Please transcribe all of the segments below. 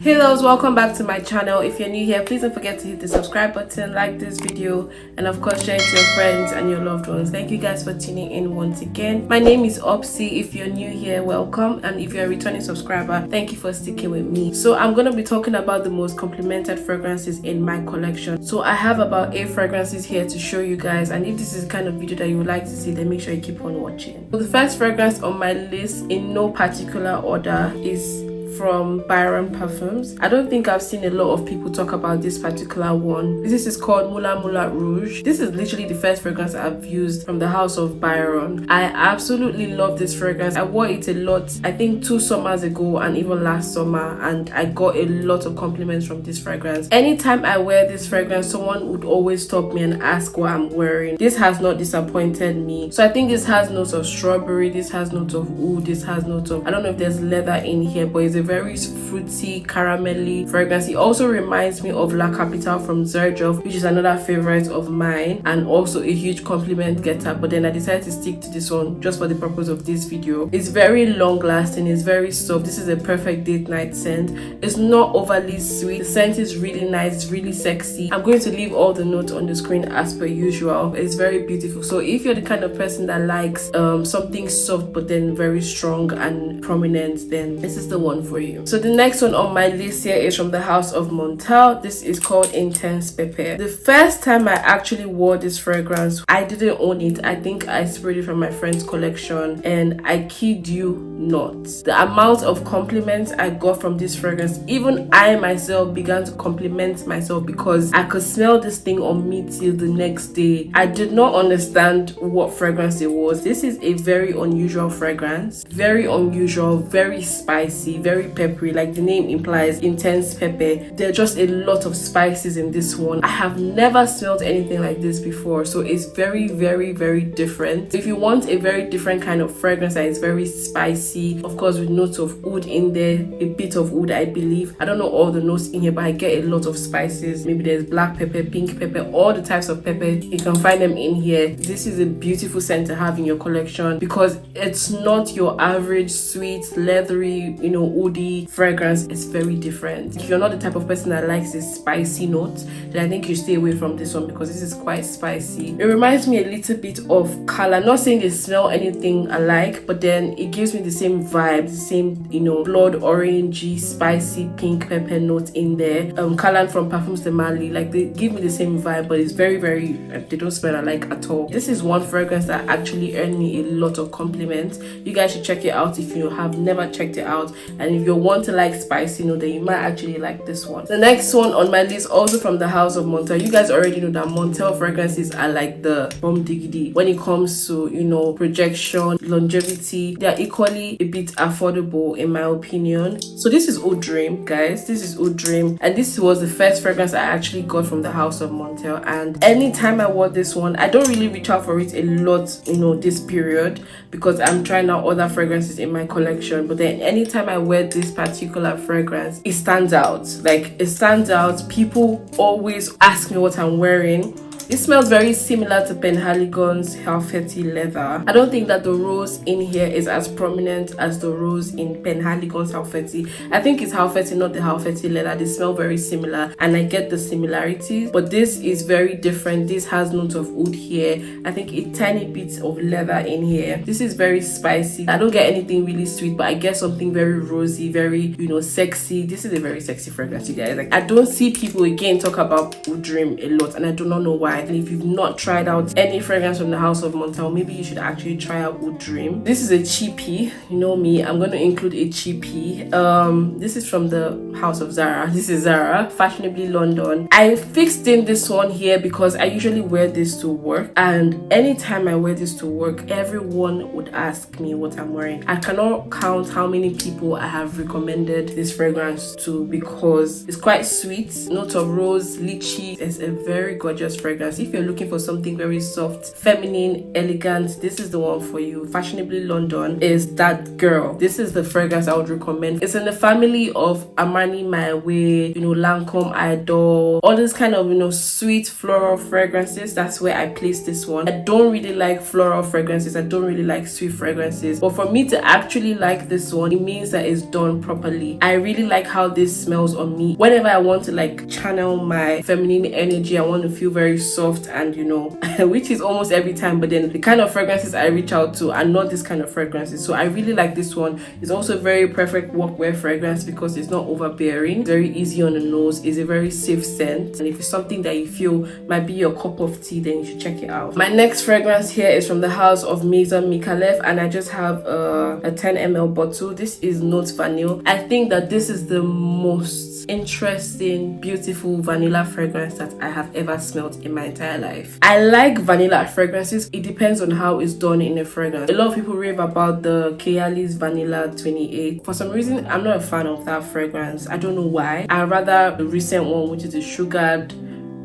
Hey loves, welcome back to my channel. If you're new here, please don't forget to hit the subscribe button, like this video, and of course share it to your friends and your loved ones. Thank you guys for tuning in once again. My name is Opsi. If you're new here, welcome, and if you're a returning subscriber, thank you for sticking with me. So I'm going to be talking about the most complimented fragrances in my collection. So I have about 8 fragrances here to show you guys, and if this is the kind of video that you would like to see, then make sure you keep on watching. So the first fragrance on my list, in no particular order, is from Byron Perfumes. I don't think I've seen a lot of people talk about this particular one. This is called Mula Rouge. This is literally the first fragrance I've used from the house of Byron. I absolutely love this fragrance. I wore it a lot, I think 2 summers ago and even last summer, and I got a lot of compliments from this fragrance. Anytime I wear this fragrance, someone would always stop me and ask what I'm wearing. This has not disappointed me. So I think this has notes of strawberry, this has notes of oud, this has notes of, I don't know if there's leather in here, but it's a very fruity, caramelly fragrance. It also reminds me of La Capitale from Zara, which is another favorite of mine and also a huge compliment getter, but then I decided to stick to this one just for the purpose of this video. It's very long lasting, it's very soft. This is a perfect date night scent. It's not overly sweet. The scent is really nice, it's really sexy. I'm going to leave all the notes on the screen as per usual. It's very beautiful. So if you're the kind of person that likes something soft but then very strong and prominent, then this is the one for you. So the next one on my list here is from the house of Montale. This is called Intense Pepper. The first time I actually wore this fragrance, I didn't own it. I think I sprayed it from my friend's collection, and I kid you not, the amount of compliments I got from this fragrance, even I myself began to compliment myself because I could smell this thing on me till the next day. I did not understand what fragrance it was. This is a very unusual fragrance, very unusual, very spicy, very peppery, like the name implies, intense pepper. There are just a lot of spices in this one. I have never smelled anything like this before, so it's very different. If you want a very different kind of fragrance that is very spicy, of course with notes of oud in there, a bit of oud I believe. I don't know all the notes in here, but I get a lot of spices. Maybe there's black pepper, pink pepper, all the types of pepper, you can find them in here. This is a beautiful scent to have in your collection because it's not your average sweet, leathery, oudy fragrance. Is very different. If you're not the type of person that likes this spicy note, then I think you stay away from this one because this is quite spicy. It reminds me a little bit of Kala. I'm not saying they smell anything alike, but then it gives me the same vibe, the same blood orangey, spicy pink pepper note in there. Kala from Parfums de Mali, like they give me the same vibe, but it's very they don't smell alike at all. This is one fragrance that actually earned me a lot of compliments. You guys should check it out if you have never checked it out, and if you want to like spicy note, then you might actually like this one. The next one on my list, also from the house of Montale. You guys already know that Montale fragrances are like the bomb diggity when it comes to projection, longevity. They are equally a bit affordable in my opinion. So this is Oud Dream, guys. This is Oud Dream, and this was the first fragrance I actually got from the house of Montale. And anytime I wore this one, I don't really reach out for it a lot this period because I'm trying out other fragrances in my collection, but then anytime I wear this particular fragrance, it stands out. Like, it stands out. People always ask me what I'm wearing. It smells very similar to Penhaligons Halfeti leather. I don't think that the rose in here is as prominent as the rose in Penhaligons Halfeti. I think it's Halfeti, not the Halfeti leather. They smell very similar and I get the similarities, but this is very different. This has notes of oud here. I think a tiny bit of leather in here. This is very spicy. I don't get anything really sweet, but I get something very rosy, very sexy. This is a very sexy fragrance, you guys. Like, I don't see people again talk about Oud Dream a lot, and I do not know why. And if you've not tried out any fragrance from the house of Montale, maybe you should actually try out Oud Dream. This is a cheapie. You know me, I'm going to include a cheapie. This is from the house of Zara. This is Zara, Fashionably London. I fixed in this one here because I usually wear this to work, and anytime I wear this to work, everyone would ask me what I'm wearing. I cannot count how many people I have recommended this fragrance to because it's quite sweet. Note of rose, lychee. It's a very gorgeous fragrance. fragrance. If you're looking for something very soft, feminine, elegant, this is the one for you. Fashionably London is that girl. This is the fragrance I would recommend. It's in the family of Armani My Way, you know, Lancome Idol, all this kind of, you know, sweet floral fragrances. That's where I place this one. I don't really like floral fragrances. I don't really like sweet fragrances, but for me to actually like this one, it means that it's done properly. I really like how this smells on me. Whenever I want to like channel my feminine energy, I want to feel very soft and, you know, which is almost every time, but then the kind of fragrances I reach out to are not this kind of fragrances. So I really like this one. It's also a very perfect workwear fragrance because it's not overbearing, very easy on the nose, is a very safe scent, and if it's something that you feel might be your cup of tea, then you should check it out. My next fragrance here is from the house of MAISON Micaleff, and I just have a 10 ml bottle. This is Note Vanille. I think that this is the most interesting, beautiful vanilla fragrance that I have ever smelled in my entire life. I like vanilla fragrances. It depends on how it's done in a fragrance. A lot of people rave about the Kayali's Vanilla 28. For some reason, I'm not a fan of that fragrance. I don't know why. I rather the recent one, which is a sugared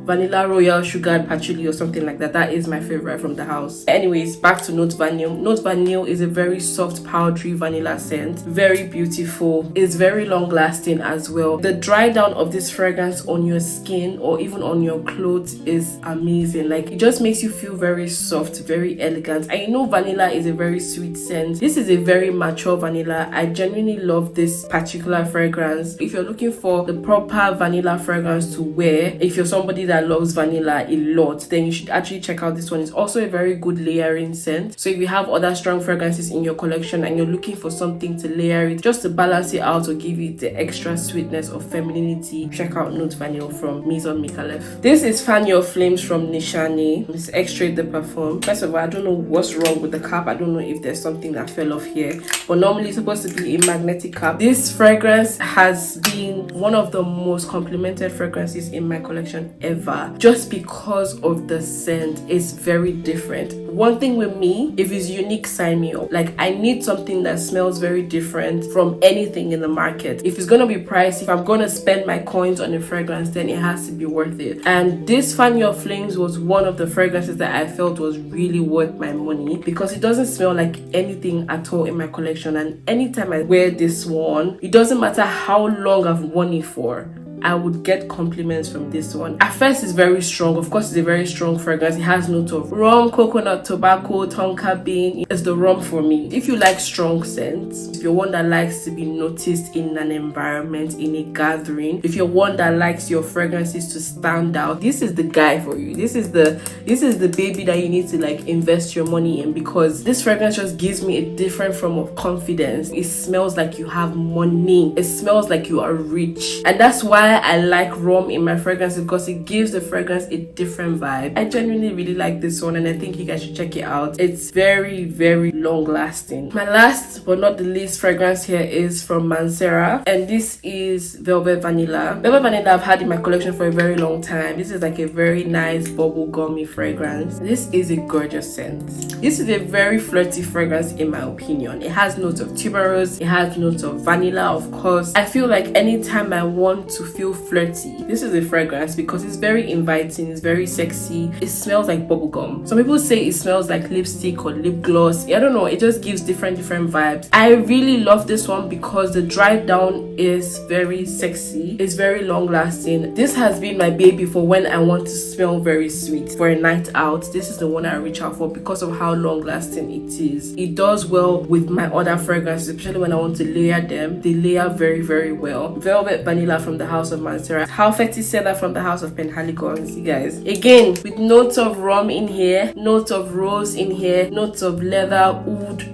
Vanilla Royal Sugared Patchouli or something like that. That is my favorite from the house. Anyways, back to Note Vanille. Note Vanille is a very soft, powdery vanilla scent. Very beautiful. It's very long lasting as well. The dry down of this fragrance on your skin or even on your clothes is amazing. Like, it just makes you feel very soft, very elegant. And you know vanilla is a very sweet scent. This is a very mature vanilla. I genuinely love this particular fragrance. If you're looking for the proper vanilla fragrance to wear, if you're somebody that loves vanilla a lot, then you should actually check out this one. It's also a very good layering scent. So if you have other strong fragrances in your collection and you're looking for something to layer it, just to balance it out or give it the extra sweetness of femininity, check out Note Vanille from MAISON Micaleff. This is Fan Your Flames from Nishane. It's Extrait de Parfum. First of all, I don't know what's wrong with the cap. I don't know if there's something that fell off here, but normally it's supposed to be a magnetic cap. This fragrance has been one of the most complimented fragrances in my collection ever, just because of the scent. Is very different. One thing with me, if it's unique, sign me up. Like, I need something that smells very different from anything in the market. If it's gonna be pricey, if I'm gonna spend my coins on a fragrance, then it has to be worth it. And this Fan Your Flames was one of the fragrances that I felt was really worth my money, because it doesn't smell like anything at all in my collection. And anytime I wear this one, it doesn't matter how long I've worn it for, I would get compliments from this one. At first, it's very strong. Of course, it's a very strong fragrance. It has notes of rum, coconut, tobacco, tonka bean. It's the rum for me. If you like strong scents, if you're one that likes to be noticed in an environment, in a gathering, if you're one that likes your fragrances to stand out, this is the guy for you. This is the baby that you need to like invest your money in, because this fragrance just gives me a different form of confidence. It smells like you have money. It smells like you are rich, and that's why I like rum in my fragrances, because it gives the fragrance a different vibe. I genuinely really like this one, and I think you guys should check it out. It's very, very long lasting. My last but not the least fragrance here is from Mancera, and this is Velvet Vanilla. Velvet Vanilla I've had in my collection for a very long time. This is like a very nice bubble gummy fragrance. This is a gorgeous scent. This is a very flirty fragrance in my opinion. It has notes of tuberose, it has notes of vanilla, of course. I feel like anytime I want to feel flirty, this is a fragrance, because it's very inviting, it's very sexy. It smells like bubblegum. Some people say it smells like lipstick or lip gloss. I don't know, it just gives different vibes. I really love this one because the dry down is very sexy. It's very long lasting. This has been my baby for when I want to smell very sweet for a night out. This is the one I reach out for because of how long lasting it is. It does well with my other fragrances, especially when I want to layer them. They layer very, very well. Velvet Vanilla from the house of Mancera, Halfeti CEDAR from the house of Penhaligons. You guys, again, with notes of rum in here, notes of rose in here, notes of leather, oud.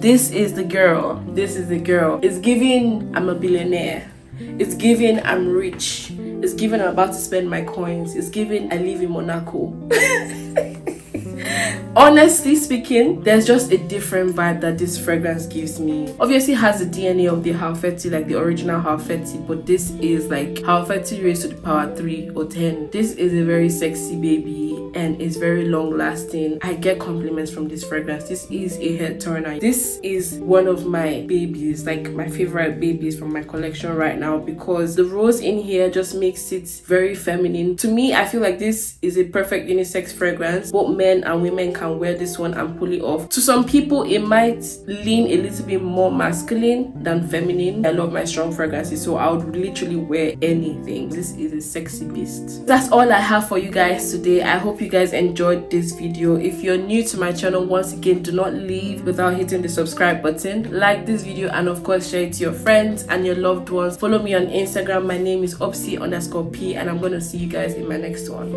This is the girl. This is the girl. It's giving I'm a billionaire. It's giving I'm rich. It's giving I'm about to spend my coins. It's giving I live in Monaco. Honestly speaking, there's just a different vibe that this fragrance gives me. Obviously it has the DNA of the Halfeti, like the original Halfeti, but this is like Halfeti raised to the power 3 or 10. This is a very sexy baby, and it's very long lasting. I get compliments from this fragrance. This is a head turner. This is one of my babies, like my favorite babies from my collection right now, because the rose in here just makes it very feminine. To me, I feel like this is a perfect unisex fragrance. Both men and women can wear this one and pull it off. To some people, it might lean a little bit more masculine than feminine. I love my strong fragrances, so I would literally wear anything. This is a sexy beast. That's all I have for you guys today. I hope you guys enjoyed this video. If you're new to my channel, once again, do not leave without hitting the subscribe button. Like this video and of course share it to your friends and your loved ones. Follow me on Instagram. My name is opsi_p, and I'm gonna see you guys in my next one.